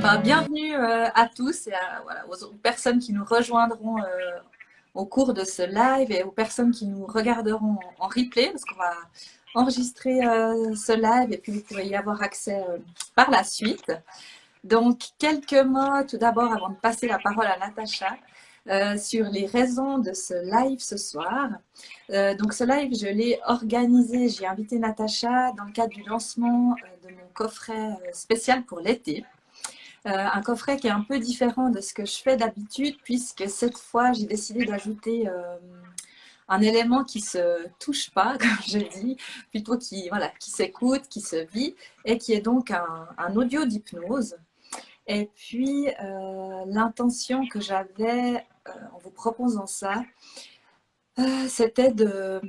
Bienvenue à tous et voilà, aux autres personnes qui nous rejoindront au cours de ce live et aux personnes qui nous regarderont en replay parce qu'on va enregistrer ce live et puis vous pourrez y avoir accès par la suite. Donc, quelques mots tout d'abord avant de passer la parole à Natacha sur les raisons de ce live ce soir. Donc, ce live, je l'ai organisé, j'ai invité Natacha dans le cadre du lancement de mon coffret spécial pour l'été. Un coffret qui est un peu différent de ce que je fais d'habitude, puisque cette fois, j'ai décidé d'ajouter un élément qui se touche pas, comme je dis, plutôt qui s'écoute, qui se vit, et qui est donc un audio d'hypnose. Et puis, l'intention que j'avais en vous proposant ça, c'était de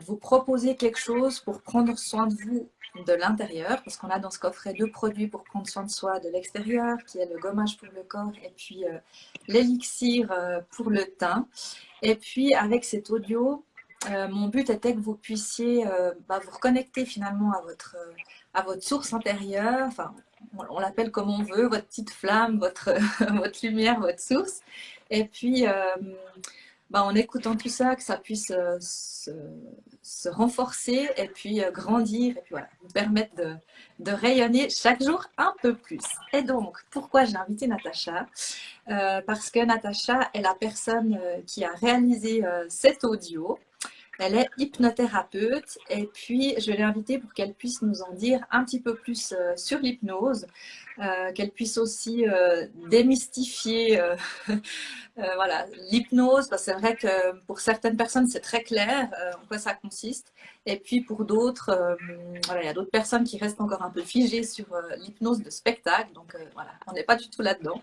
vous proposer quelque chose pour prendre soin de vous de l'intérieur, parce qu'on a dans ce coffret 2 produits pour prendre soin de soi de l'extérieur, qui est le gommage pour le corps et puis l'élixir pour le teint. Et puis avec cet audio, mon but était que vous puissiez vous reconnecter finalement à votre source intérieure, enfin on l'appelle comme on veut, votre petite flamme, votre, votre lumière, votre source. Et puis en écoutant tout ça, que ça puisse se renforcer et puis grandir et puis voilà, vous permettre de rayonner chaque jour un peu plus. Et donc, pourquoi j'ai invité Natacha parce que Natacha est la personne qui a réalisé cet audio. Elle est hypnothérapeute et puis je l'ai invitée pour qu'elle puisse nous en dire un petit peu plus sur l'hypnose, qu'elle puisse aussi démystifier voilà, l'hypnose. C'est vrai que pour certaines personnes c'est très clair en quoi ça consiste et puis pour d'autres, voilà, il y a d'autres personnes qui restent encore un peu figées sur l'hypnose de spectacle, donc voilà, on n'est pas du tout là-dedans.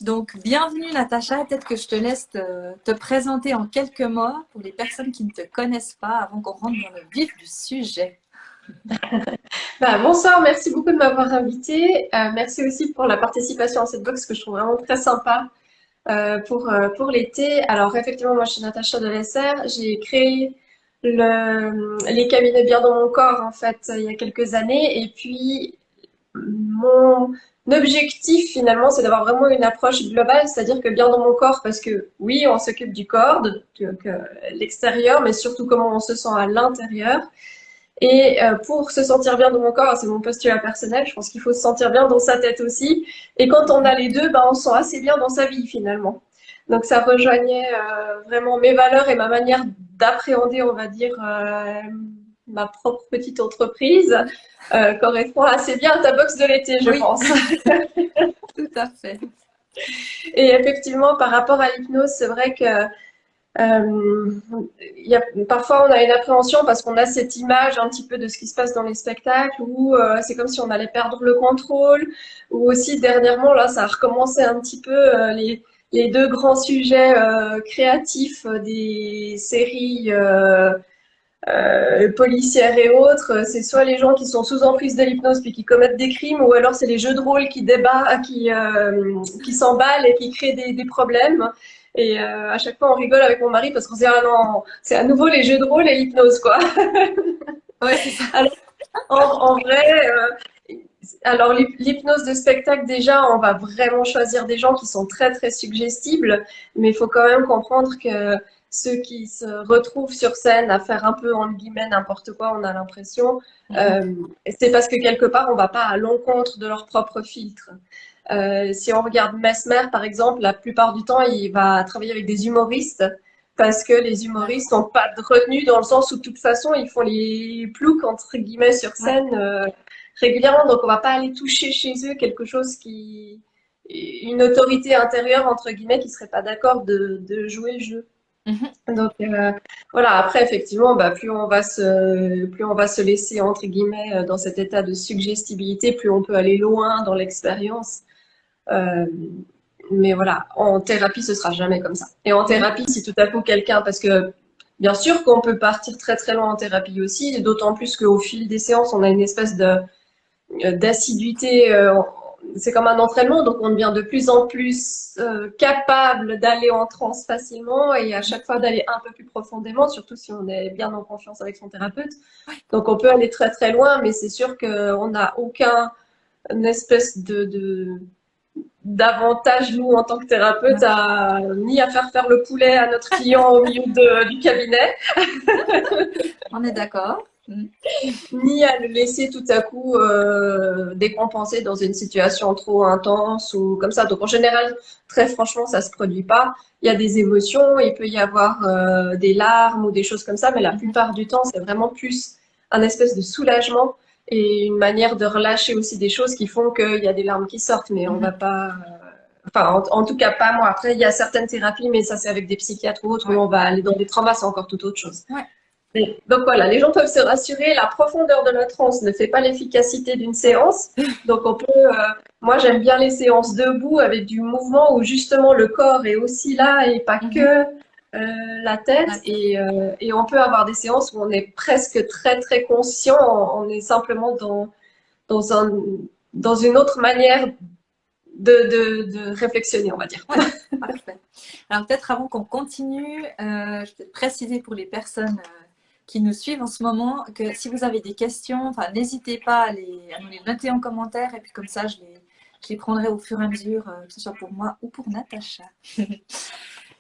Donc, bienvenue Natacha, peut-être que je te laisse te présenter en quelques mots pour les personnes qui ne te connaissent pas avant qu'on rentre dans le vif du sujet. Bonsoir, merci beaucoup de m'avoir invitée. Merci aussi pour la participation à cette box que je trouve vraiment très sympa pour l'été. Alors effectivement, moi je suis Natacha Delesser. J'ai créé les cabinets Bien dans mon corps en fait il y a quelques années. Et puis mon objectif finalement c'est d'avoir vraiment une approche globale, c'est-à-dire que Bien dans mon corps parce que oui, on s'occupe du corps, de l'extérieur, mais surtout comment on se sent à l'intérieur. Et pour se sentir bien dans mon corps, c'est mon postulat personnel, je pense qu'il faut se sentir bien dans sa tête aussi. Et quand on a les deux, on se sent assez bien dans sa vie finalement. Donc ça rejoignait vraiment mes valeurs et ma manière d'appréhender, on va dire, ma propre petite entreprise. Correspond assez bien à ta box de l'été, je Oui, pense. tout à fait. Et effectivement, par rapport à l'hypnose, c'est vrai que parfois, on a une appréhension parce qu'on a cette image un petit peu de ce qui se passe dans les spectacles où c'est comme si on allait perdre le contrôle. Ou aussi, dernièrement, là, ça a recommencé un petit peu les deux grands sujets créatifs des séries policières et autres. C'est soit les gens qui sont sous emprise de l'hypnose puis qui commettent des crimes, ou alors c'est les jeux de rôle qui s'emballent et qui créent des problèmes. Et à chaque fois, on rigole avec mon mari parce qu'on se dit ah non, c'est à nouveau les jeux de rôle et l'hypnose quoi. Ouais, c'est ça. Alors en vrai, alors l'hypnose de spectacle déjà, on va vraiment choisir des gens qui sont très très suggestibles, mais il faut quand même comprendre que ceux qui se retrouvent sur scène à faire un peu entre guillemets n'importe quoi, on a l'impression, Mhm. c'est parce que quelque part on va pas à l'encontre de leur propre filtre. Si on regarde Mesmer, par exemple, la plupart du temps, il va travailler avec des humoristes parce que les humoristes n'ont pas de retenue dans le sens où, de toute façon, ils font les ploucs, entre guillemets, sur Ouais. scène régulièrement. Donc, on va pas aller toucher chez eux quelque chose une autorité intérieure, entre guillemets, qui serait pas d'accord de jouer le jeu. Mhm. Donc voilà, après effectivement, plus on va se laisser entre guillemets dans cet état de suggestibilité, plus on peut aller loin dans l'expérience. Euh, mais voilà, en thérapie, ce sera jamais comme ça. Et en Mhm. thérapie, si tout à coup quelqu'un, parce que bien sûr qu'on peut partir très très loin en thérapie aussi, d'autant plus qu'au fil des séances, on a une espèce de d'assiduité. C'est comme un entraînement, donc on devient de plus en plus capable d'aller en transe facilement et à chaque fois d'aller un peu plus profondément, surtout si on est bien en confiance avec son thérapeute. Donc on peut aller très très loin, mais c'est sûr qu'on n'a aucun une espèce d'avantage, nous, en tant que thérapeute, ni à faire le poulet à notre client au milieu du cabinet, On est d'accord. ni à le laisser tout à coup décompenser dans une situation trop intense ou comme ça. Donc en général, très franchement, ça se produit pas. Il y a des émotions, il peut y avoir des larmes ou des choses comme ça, mais la plupart du temps, c'est vraiment plus un espèce de soulagement et une manière de relâcher aussi des choses qui font qu'il y a des larmes qui sortent, mais on va pas. Enfin, en tout cas, pas moi. Après, il y a certaines thérapies, mais ça, c'est avec des psychiatres ou autres, où Ouais. on va aller dans des traumas, c'est encore tout autre chose. Ouais. Donc voilà, les gens peuvent se rassurer, la profondeur de la transe ne fait pas l'efficacité d'une séance. Donc on peut, moi j'aime bien les séances debout avec du mouvement où justement le corps est aussi là et pas que la tête. Et on peut avoir des séances où on est presque très très conscient, on est simplement dans un, dans une autre manière de réflexionner, on va dire. Ouais, parfait. Alors peut-être avant qu'on continue, je vais préciser pour les personnes qui nous suivent en ce moment que si vous avez des questions, enfin, n'hésitez pas à nous les noter en commentaire et puis comme ça je les prendrai au fur et à mesure, que ce soit pour moi ou pour Natacha.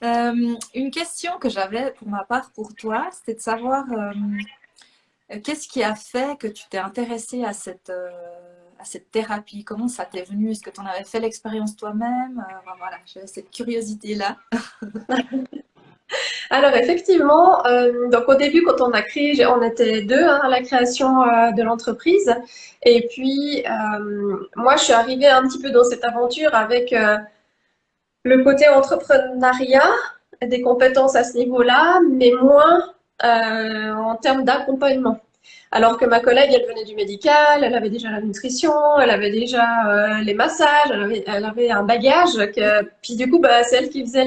Une question que j'avais pour ma part pour toi, c'était de savoir qu'est-ce qui a fait que tu t'es intéressée à cette thérapie? Comment ça t'est venu? Est-ce que tu en avais fait l'expérience toi-même? Enfin, voilà, j'avais cette curiosité-là. Alors effectivement, donc au début quand on a créé, on était deux à la création de l'entreprise. Et puis moi je suis arrivée un petit peu dans cette aventure avec le côté entrepreneuriat, des compétences à ce niveau-là, mais moins en termes d'accompagnement. Alors que ma collègue, elle venait du médical, elle avait déjà la nutrition, elle avait déjà les massages, elle avait un bagage. Puis du coup, bah, c'est elle qui faisait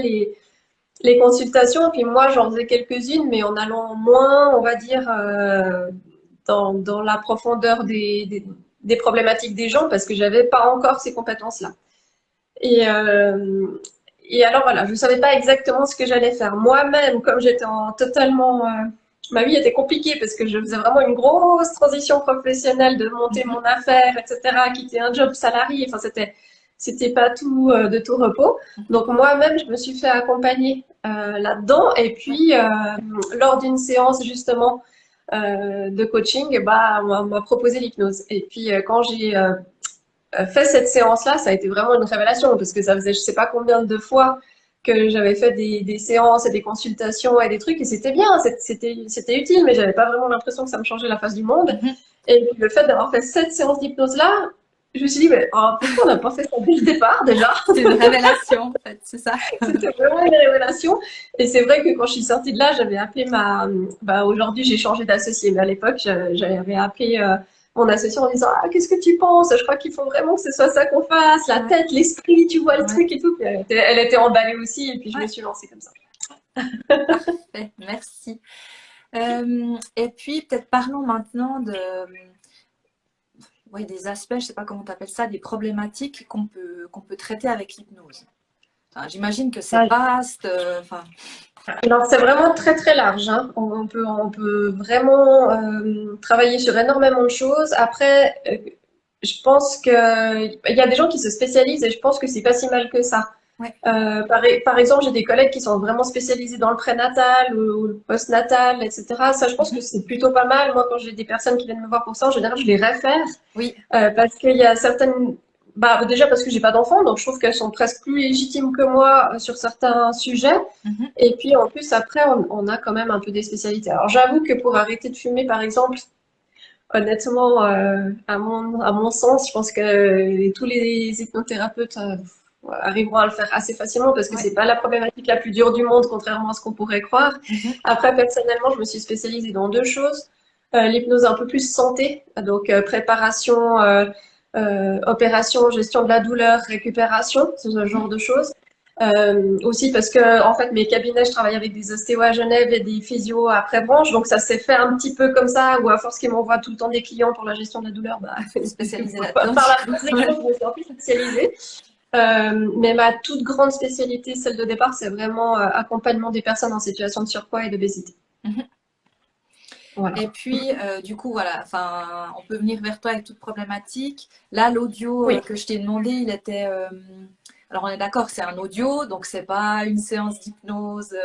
les consultations, puis moi j'en faisais quelques-unes, mais en allant moins, on va dire, dans la profondeur des problématiques des gens, parce que j'avais pas encore ces compétences-là. Et, euh, et alors voilà, je ne savais pas exactement ce que j'allais faire. Moi-même, comme j'étais en totalement... ma vie était compliquée parce que je faisais vraiment une grosse transition professionnelle de monter mon affaire, etc., quitter un job salarié. Enfin, c'était pas tout de tout repos. Donc moi-même, je me suis fait accompagner là-dedans. Et puis, lors d'une séance justement de coaching, bah, on m'a proposé l'hypnose. Et puis, quand j'ai fait cette séance-là, ça a été vraiment une révélation parce que ça faisait je sais pas combien de fois que j'avais fait des séances et des consultations et des trucs et c'était bien, c'était utile, mais j'avais pas vraiment l'impression que ça me changeait la face du monde. Et le fait d'avoir fait cette séance d'hypnose-là, je me suis dit, mais pourquoi on n'a pas fait ça dès le départ déjà? C'est une révélation, en fait, c'est ça. C'était vraiment une révélation. Et c'est vrai que quand je suis sortie de là, j'avais appelé bah, aujourd'hui, j'ai changé d'associé, mais à l'époque, j'avais appelé mon associé en disant, ah, qu'est-ce que tu penses? Je crois qu'il faut vraiment que ce soit ça qu'on fasse, la tête, l'esprit, tu vois le truc et tout. Puis elle était emballée aussi, et puis je me suis lancée comme ça. Parfait, merci. Et puis, peut-être parlons maintenant des aspects, je ne sais pas comment tu appelles ça, des problématiques qu'on peut traiter avec l'hypnose. Enfin, j'imagine que c'est vaste. Alors, c'est vraiment très très large, hein. On peut vraiment travailler sur énormément de choses. Après, je pense que il y a des gens qui se spécialisent et je pense que c'est pas si mal que ça. Ouais. Par exemple, j'ai des collègues qui sont vraiment spécialisés dans le prénatal ou le postnatal, etc. Ça, je pense que c'est plutôt pas mal. Moi, quand j'ai des personnes qui viennent me voir pour ça, en général, je les réfère. Oui. Parce qu'il y a certaines... Bah, déjà parce que j'ai pas d'enfants, donc je trouve qu'elles sont presque plus légitimes que moi sur certains sujets. Et puis en plus, après, on a quand même un peu des spécialités. Alors j'avoue que pour arrêter de fumer, par exemple, honnêtement, à mon sens, je pense que tous les hypnothérapeutes arriveront à le faire assez facilement parce que c'est pas la problématique la plus dure du monde, contrairement à ce qu'on pourrait croire. Après, personnellement, je me suis spécialisée dans deux choses. L'hypnose un peu plus santé, donc préparation, opération, gestion de la douleur, récupération, ce genre de choses. Aussi parce que en fait mes cabinets, je travaille avec des ostéos à Genève et des physios après branche, donc ça s'est fait un petit peu comme ça, ou à force qu'ils m'envoient tout le temps des clients pour la gestion de la douleur, bah, Spécialisée par là-dedans. la conséquence, je me suis un peu spécialisée. Mais ma toute grande spécialité, celle de départ, c'est vraiment accompagnement des personnes en situation de surpoids et d'obésité. Voilà. Et puis, du coup, voilà, enfin, on peut venir vers toi avec toute problématique. Là, l'audio Oui, que je t'ai demandé, il était. Alors, on est d'accord, c'est un audio, donc c'est pas une séance d'hypnose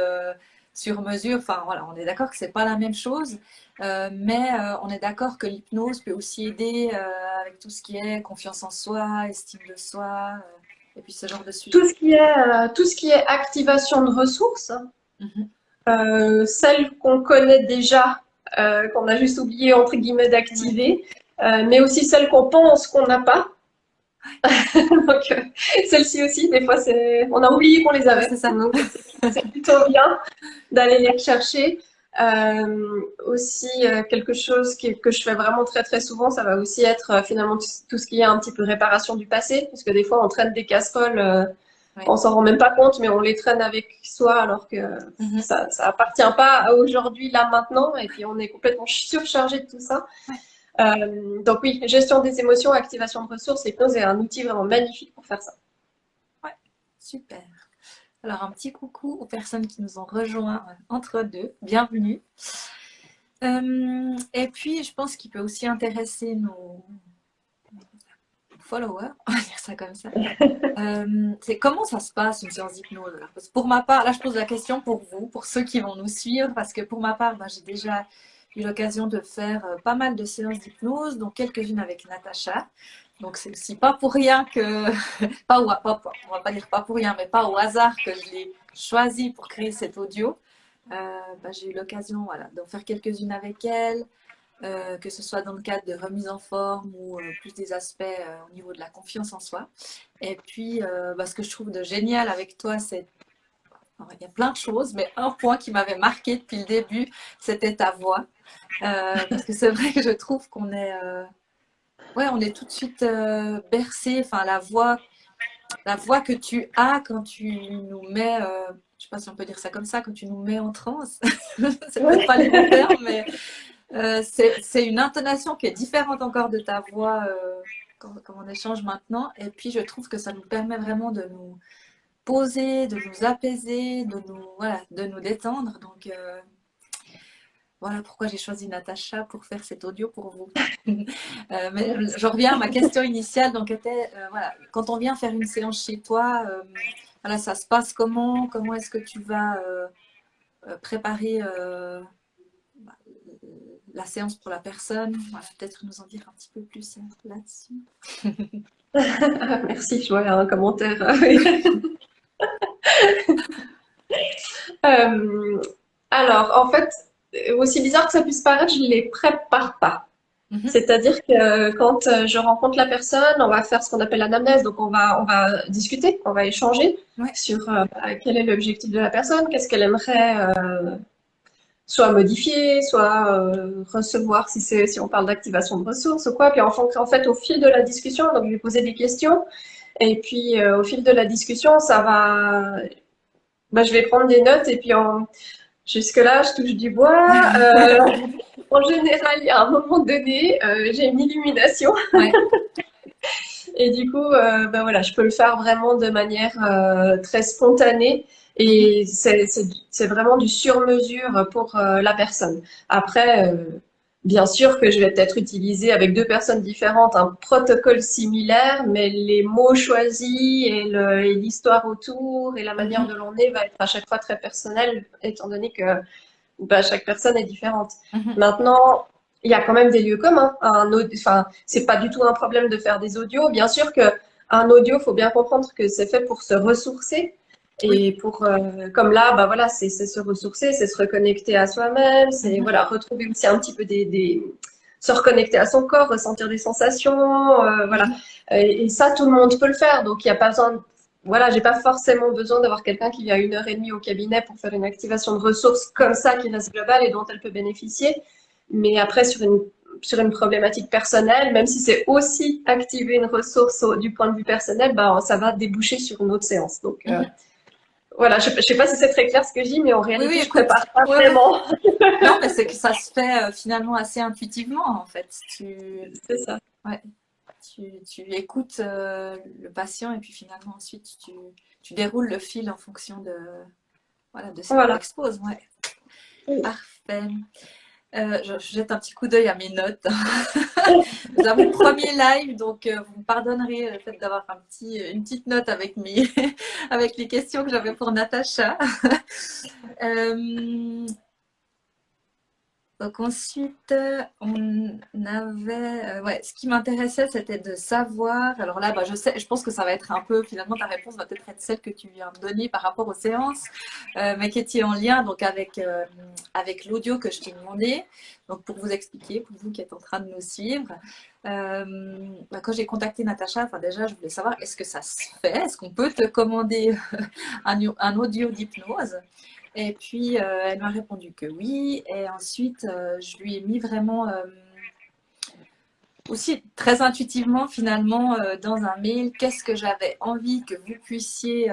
sur mesure. Enfin, voilà, on est d'accord que c'est pas la même chose. Mais on est d'accord que l'hypnose peut aussi aider avec tout ce qui est confiance en soi, estime de soi, et puis ce genre de sujet. tout ce qui est activation de ressources, Mhm. celles qu'on connaît déjà, qu'on a juste oublié entre guillemets Ouais, d'activer, mais aussi celles qu'on pense qu'on n'a pas. Donc, celles-ci aussi, des fois, on a oublié qu'on les ouais, avait. c'est ça. Donc, c'est plutôt bien d'aller les rechercher. Aussi, quelque chose que je fais vraiment très très souvent, ça va aussi être finalement tout ce qui est un petit peu réparation du passé, parce que des fois on traîne des casseroles, Ouais. on s'en rend même pas compte, mais on les traîne avec soi alors que Mhm. ça appartient pas à aujourd'hui, là maintenant, et puis on est complètement surchargé de tout ça. Ouais. Donc oui, gestion des émotions, activation de ressources, l'hypnose est un outil vraiment magnifique pour faire ça. Ouais. Super. Alors, un petit coucou aux personnes qui nous ont rejoints entre deux. Bienvenue. Et puis, je pense qu'il peut aussi intéresser nos followers, on va dire ça comme ça. C'est comment ça se passe une séance d'hypnose? Alors, parce que pour ma part, là, je pose la question pour vous, pour ceux qui vont nous suivre, parce que pour ma part, ben, j'ai déjà eu l'occasion de faire pas mal de séances d'hypnose, dont quelques-unes avec Natacha. Donc, c'est aussi pas pour rien que, on va pas dire pas pour rien, mais pas au hasard que je l'ai choisi pour créer cet audio. Ben, j'ai eu l'occasion, voilà, d'en faire quelques-unes avec elle, que ce soit dans le cadre de remise en forme ou plus des aspects au niveau de la confiance en soi. Et puis, bah, ce que je trouve de génial avec toi, c'est il y a plein de choses, mais un point qui m'avait marqué depuis le début, c'était ta voix. Parce que c'est vrai que je trouve qu'on est, ouais, on est tout de suite bercé. Enfin, la voix que tu as quand tu nous mets, je sais pas si on peut dire ça comme ça, quand tu nous mets en transe. C'est peut-être pas les bons termes, mais c'est une intonation qui est différente encore de ta voix quand on échange maintenant. Et puis, je trouve que ça nous permet vraiment de nous poser, de nous apaiser, voilà, de nous détendre. Donc, voilà pourquoi j'ai choisi Natacha pour faire cet audio pour vous. Mais je reviens à ma question initiale. Donc, était, voilà, quand on vient faire une séance chez toi, voilà, ça se passe comment? Comment est-ce que tu vas préparer la séance pour la personne? Voilà, peut-être nous en dire un petit peu plus là-dessus. Merci, je vois un commentaire. Euh, alors, en fait, aussi bizarre que ça puisse paraître, je ne les prépare pas. Mhm. C'est-à-dire que quand je rencontre la personne, on va faire ce qu'on appelle l'anamnèse. Donc, on va discuter, on va échanger Ouais. sur quel est l'objectif de la personne, qu'est-ce qu'elle aimerait soit modifier, soit recevoir si on parle d'activation de ressources ou quoi. Puis en fait, au fil de la discussion, donc je vais poser des questions. Et puis, au fil de la discussion, je vais prendre des notes et puis jusque-là, je touche du bois. En général, il y a un moment donné, j'ai une illumination Ouais. et du coup, voilà, je peux le faire vraiment de manière très spontanée Mhm. et c'est vraiment du sur-mesure pour la personne. Après, bien sûr que je vais peut-être utiliser avec deux personnes différentes un protocole similaire, mais les mots choisis et l'histoire autour et la manière Mhm. de l'emmener va être à chaque fois très personnelle, étant donné que chaque personne est différente. Mhm. Maintenant, il y a quand même des lieux communs. Enfin, c'est pas du tout un problème de faire des audios. Bien sûr que un audio, faut bien comprendre que c'est fait pour se ressourcer Oui. et pour, comme là, bah voilà, c'est se ressourcer, c'est se reconnecter à soi-même, c'est Mhm. voilà retrouver aussi un petit peu se reconnecter à son corps, ressentir des sensations, voilà. Mhm. Et ça, tout le monde peut le faire. Donc, il n'y a pas besoin voilà, j'ai pas forcément besoin d'avoir quelqu'un qui vient 1 heure et demie au cabinet pour faire une activation de ressources comme ça qui reste globale et dont elle peut bénéficier. Mais après, sur une problématique personnelle, même si c'est aussi activer une ressource du point de vue personnel, ben, ça va déboucher sur une autre séance. Donc, Mhm. voilà, je sais pas si c'est très clair ce que je dis, mais en Oui, oui, réalité, je écoute. prépare pas Ouais, ouais. vraiment. Non, mais c'est que ça se fait finalement assez intuitivement, en fait. C'est ça. Ouais, tu écoutes le patient et puis finalement ensuite tu déroules le fil en fonction de, voilà, de ce qu'il Voilà. t'expose. Ouais, parfait. Je jette un petit coup d'œil à mes notes. Nous avons le premier live, donc vous me pardonnerez le fait d'avoir une petite note avec avec les questions que j'avais pour Natacha. Donc ensuite, on avait, ouais, ce qui m'intéressait, c'était de savoir. Alors là, bah, je pense que ça va être un peu, finalement, ta réponse va peut-être être celle que tu viens de donner par rapport aux séances, mais qui était en lien donc avec l'audio que je t'ai demandé. Donc pour vous expliquer, pour vous qui êtes en train de nous suivre, bah, quand j'ai contacté Natacha, enfin déjà, je voulais savoir est-ce que ça se fait, est-ce qu'on peut te commander un audio d'hypnose? Et puis, elle m'a répondu que oui. Et ensuite, je lui ai mis vraiment, aussi très intuitivement, finalement, dans un mail, qu'est-ce que j'avais envie que vous puissiez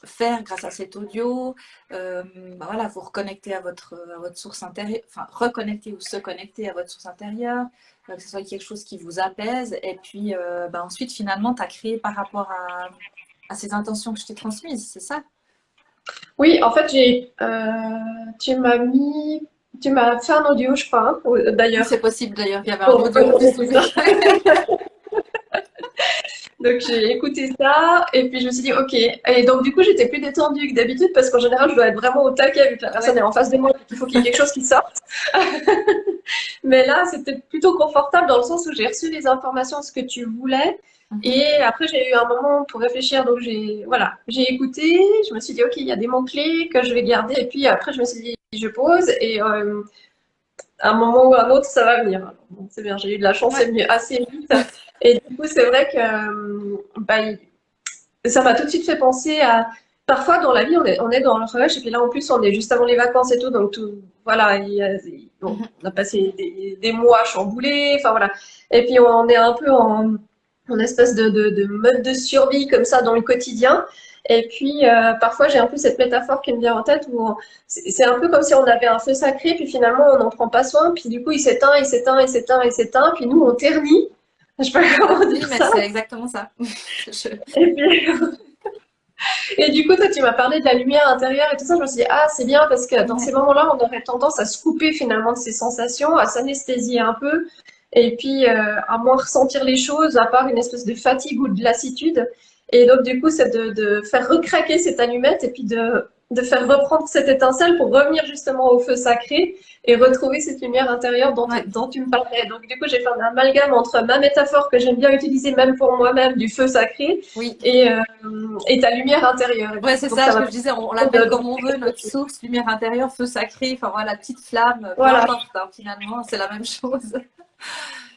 faire grâce à cet audio. Bah voilà, vous reconnecter à votre source intérieure, enfin, reconnecter ou se connecter à votre source intérieure, que ce soit quelque chose qui vous apaise. Et puis, bah ensuite, finalement, tu as créé par rapport à ces intentions que je t'ai transmises, c'est ça? Oui, en fait, tu m'as fait un audio, je crois, hein, Oui, d'ailleurs, c'est possible d'ailleurs, il y avait un pour audio en plus. recommander tout ça. Donc j'ai écouté ça et puis je me suis dit ok. Et donc du coup j'étais plus détendue que d'habitude parce qu'en général je dois être vraiment au taquet vu que la personne Ouais. est en face de moi et qu'il faut qu'il y ait quelque chose qui sorte. Mais là c'était plutôt confortable dans le sens où j'ai reçu les informations, ce que tu voulais. Mhm. Et après j'ai eu un moment pour réfléchir donc j'ai écouté. Je me suis dit ok il y a des mots clés que je vais garder et puis après je me suis dit je pose et à un moment ou à un autre, ça va venir. Alors, bon, c'est bien, j'ai eu de la chance, c'est Ouais. venu assez vite. Et du coup, c'est vrai que ça m'a tout de suite fait penser à. Parfois, dans la vie, on est dans le rush, et puis là, en plus, on est juste avant les vacances et tout, donc tout, voilà, bon, Mhm. on a passé des mois chamboulés, enfin voilà. Et puis, on est un peu en espèce de mode de survie comme ça dans le quotidien. Et puis, parfois, j'ai un peu cette métaphore qui me vient en tête où c'est un peu comme si on avait un feu sacré, puis finalement, on n'en prend pas soin, puis du coup, il s'éteint, il s'éteint, il s'éteint, il s'éteint, puis nous, on ternit. Je sais pas C'est ça. comment Oui, dire mais ça. c'est exactement ça. Et puis, et du coup, toi, tu m'as parlé de la lumière intérieure et tout ça. Je me suis dit, ah, c'est bien parce que dans ces Ouais. moments-là, on aurait tendance à se couper finalement de ces sensations, à s'anesthésier un peu et puis à moins ressentir les choses, à part une espèce de fatigue ou de lassitude. Et donc, du coup, c'est de faire recraquer cette allumette et puis de faire reprendre cette étincelle pour revenir justement au feu sacré et retrouver cette lumière intérieure Ouais. dont tu me parlais. Donc, du coup, j'ai fait un amalgame entre ma métaphore que j'aime bien utiliser même pour moi-même du feu sacré Oui. et, euh, et ta lumière intérieure. Et Ouais, puis, c'est donc ça ça ce que m'a je disais. On permis l'appelle comme de on veut, notre source, lumière intérieure, feu sacré. Enfin voilà, petite flamme, peu voilà, importe. Hein, finalement, c'est la même chose.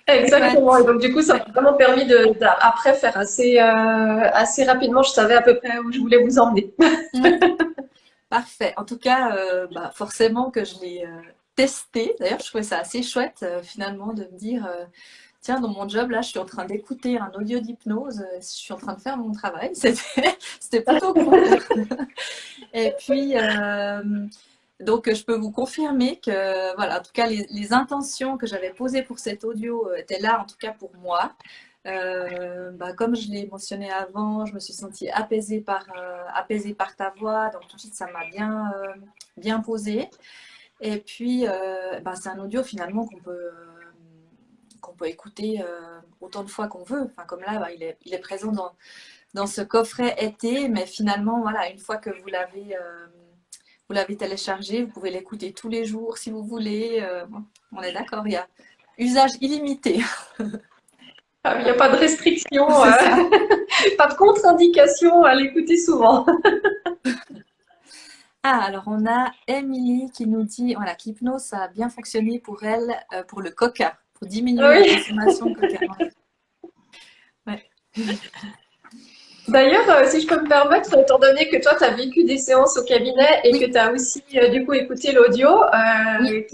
exactement. Et Chouette. donc du coup, ça Ouais. m'a vraiment permis après faire assez rapidement. Je savais à peu près où je voulais vous emmener. Ouais. Parfait. En tout cas, bah, forcément que je l'ai testé. D'ailleurs, je trouvais ça assez chouette finalement de me dire, tiens, dans mon job là, je suis en train d'écouter un audio d'hypnose. Je suis en train de faire mon travail. C'était plutôt cool. Et puis, donc, je peux vous confirmer que, voilà, en tout cas, les intentions que j'avais posées pour cet audio étaient là, en tout cas pour moi. Bah, comme je l'ai mentionné avant, je me suis sentie apaisée par ta voix, donc tout de suite, ça m'a bien posé. Et puis, bah, c'est un audio finalement qu'on peut écouter autant de fois qu'on veut. Enfin, comme là, bah, il est présent dans ce coffret été, mais finalement, voilà, une fois que vous l'avez téléchargé, vous pouvez l'écouter tous les jours si vous voulez. Bon, on est d'accord, il y a usage illimité. Il n'y a pas de restriction, C'est ça. pas de contre-indication à l'écouter souvent. Ah, alors on a Emily qui nous dit voilà, qu'hypnose, ça a bien fonctionné pour elle, pour le coca, pour diminuer la Oui. consommation de coca. Ouais. D'ailleurs, si je peux me permettre, étant donné que toi, tu as vécu des séances au cabinet et que Oui, tu as aussi du coup écouté l'audio, oui.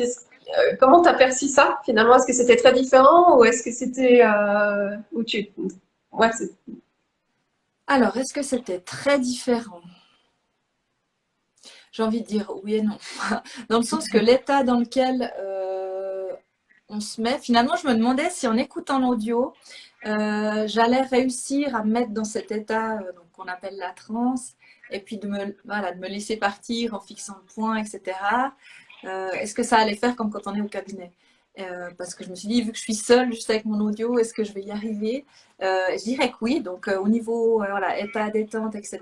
comment tu as perçu ça finalement? Est-ce que c'était très différent ou est-ce que c'était où tu... Ouais, Alors, est-ce que c'était très différent? J'ai envie de dire oui et non. Dans le sens que l'état dans lequel on se met, finalement, je me demandais si en écoutant l'audio, j'allais réussir à me mettre dans cet état donc, qu'on appelle la transe, et puis voilà, de me laisser partir en fixant le point, etc. Est-ce que ça allait faire comme quand on est au cabinet? Parce que je me suis dit, vu que je suis seule juste avec mon audio, est-ce que je vais y arriver? Je dirais que oui. Donc, au niveau voilà, état détente, etc.,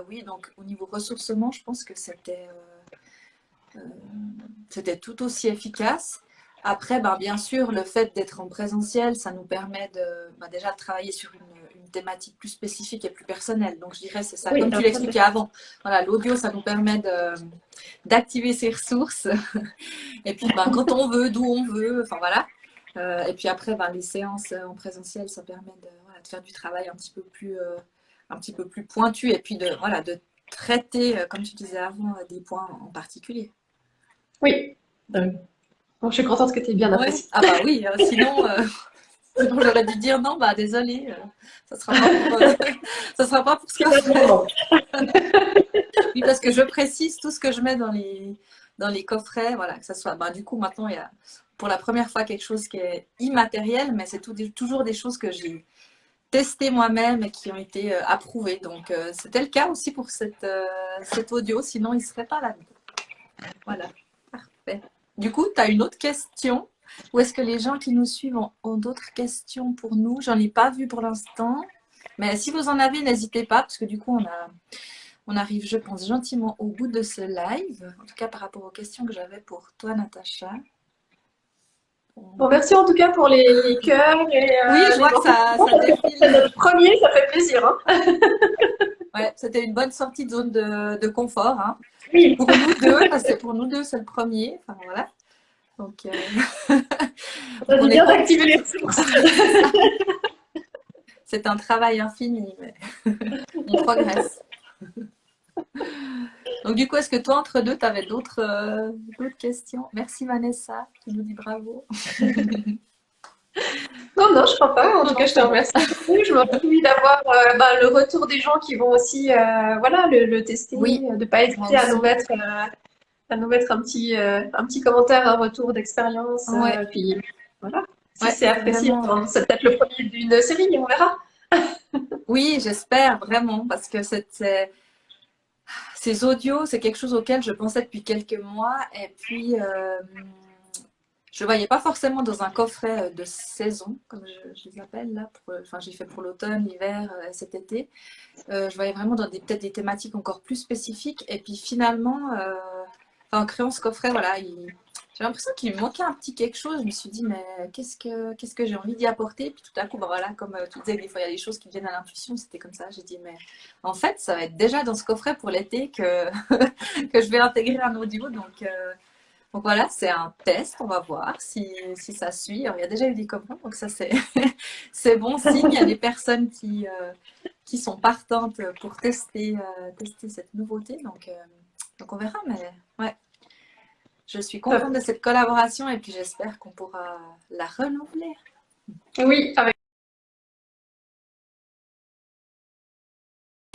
oui. Donc, au niveau ressourcement, je pense que c'était tout aussi efficace. Après, ben, bien sûr, le fait d'être en présentiel, ça nous permet déjà de travailler sur une thématique plus spécifique et plus personnelle. Donc, je dirais, c'est ça. Oui, Comme tu l'expliquais avant, voilà, l'audio, ça nous permet d'activer ses ressources. Et puis, ben, quand on veut, d'où on veut, enfin voilà. Et puis après, ben, les séances en présentiel, ça permet voilà, de faire du travail un petit peu plus pointu et puis voilà, de traiter, comme tu disais avant, des points en particulier. oui. Donc, je suis contente que tu aies bien Ouais. apprécié. Ah bah oui, sinon j'aurais dû dire non, bah désolé, ça sera pas pour, ça sera pas pour ce coffret. Oui, parce que je précise tout ce que je mets dans les coffrets, voilà, que ça soit. Bah, du coup, maintenant, il y a pour la première fois quelque chose qui est immatériel, mais c'est toujours des choses que j'ai testées moi-même et qui ont été approuvées. Donc, c'était le cas aussi pour cet audio, sinon il ne serait pas là. Voilà, parfait. Du coup, tu as une autre question? Ou est-ce que les gens qui nous suivent ont d'autres questions pour nous? J'en ai pas vu pour l'instant. Mais si vous en avez, n'hésitez pas, parce que du coup, on arrive, je pense, gentiment au bout de ce live. En tout cas, par rapport aux questions que j'avais pour toi, Natacha. Bon, merci en tout cas pour les cœurs et Oui, je les vois que ça encouragements. C'est défile. notre premier, ça fait plaisir, hein. Ouais, c'était une bonne sortie de zone de confort, hein. Oui, Pour nous deux, parce que pour nous deux, c'est le premier. Enfin, voilà. Donc, on a on dit est bien content. d'activer les ressources. C'est ça. C'est un travail infini, mais on progresse. Donc, du coup, est-ce que toi, entre deux, tu avais d'autres questions? Merci Vanessa, qui nous dit bravo. Non, non, je crois pas. En Non, tout cas, non, je te c'est bon. remercie beaucoup. Je me réjouis d'avoir le retour des gens qui vont aussi voilà, le tester, Oui, de pas moi hésiter aussi. à nous mettre un petit commentaire, un retour d'expérience. Ouais, Puis voilà, si ouais, c'est c'est apprécié, vraiment. bon, c'est peut-être le premier d'une série, on verra. Oui, j'espère vraiment, parce que ces audios, c'est quelque chose auquel je pensais depuis quelques mois, et puis je ne voyais pas forcément dans un coffret de saison, comme je les appelle là. Enfin, j'ai fait pour l'automne, l'hiver, cet été. Je voyais vraiment dans peut-être des thématiques encore plus spécifiques. Et puis finalement, en créant ce coffret, voilà, j'ai l'impression qu'il me manquait un petit quelque chose. Je me suis dit, mais qu'est-ce que j'ai envie d'y apporter? Puis tout à coup, bah voilà, comme tu disais, des fois il y a des choses qui viennent à l'intuition. C'était comme ça. J'ai dit, mais en fait, ça va être déjà dans ce coffret pour l'été que, que je vais intégrer un audio. Donc voilà, c'est un test. On va voir si ça suit. Alors, il y a déjà eu des commandes, donc ça c'est bon signe. Il y a des personnes qui sont partantes pour tester cette nouveauté. Donc on verra, mais ouais, je suis contente Top. de cette collaboration et puis j'espère qu'on pourra la renouveler. Oui, avec